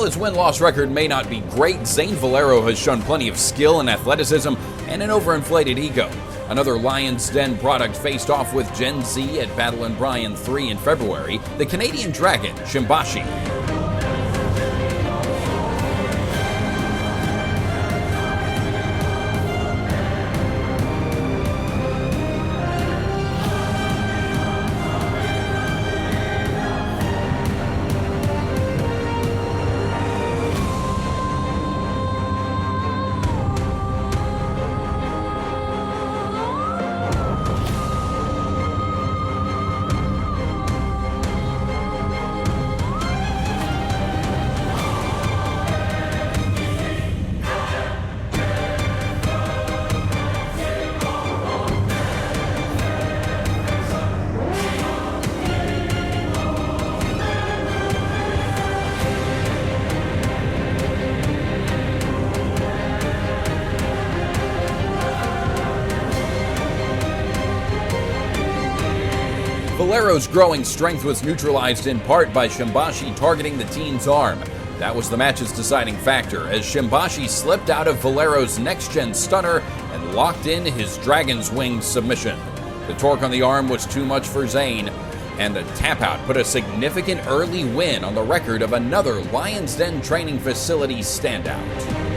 While his win-loss record may not be great, Zane Valero has shown plenty of skill and athleticism and an overinflated ego. Another Lion's Den product faced off with Gen Z at Battle in Bryan 3 in February, the Canadian Dragon, Shimbashi. Valero's growing strength was neutralized in part by Shimbashi targeting the teen's arm. That was the match's deciding factor, as Shimbashi slipped out of Valero's next-gen stunner and locked in his Dragon's Wing submission. The torque on the arm was too much for Zane, and the tap-out put a significant early win on the record of another Lion's Den training facility standout.